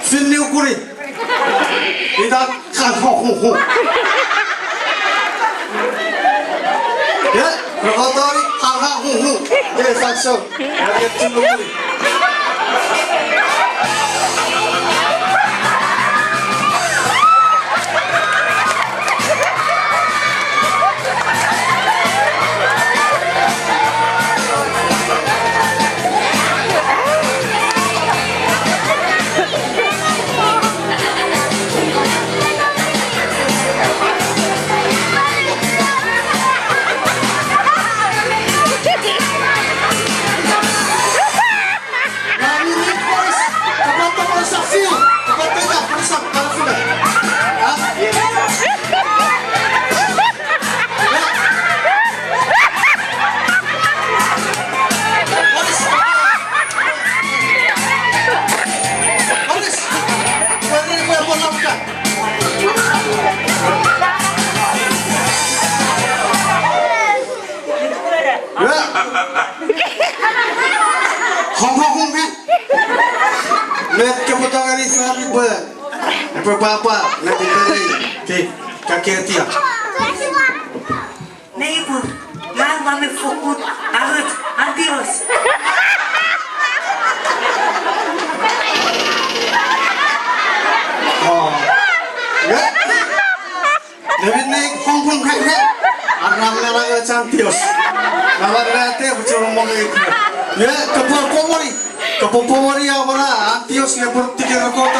Sini ukuri. Kita kan ho. Ya, berkotori ha hu. Ya, sakso. Ya, kita ukuri. Hong kan? Lihat kepotongan ini selalu buat apa nanti dari kaki dia. Nih ibu, yang kami fokus harus adios. Oh, ya. Lebih naik Hong kan? Anak mereka cantios. Nawar nanti bercuma ngomong itu. Ya, kepopomori yang mana? Antios yang bertiga kota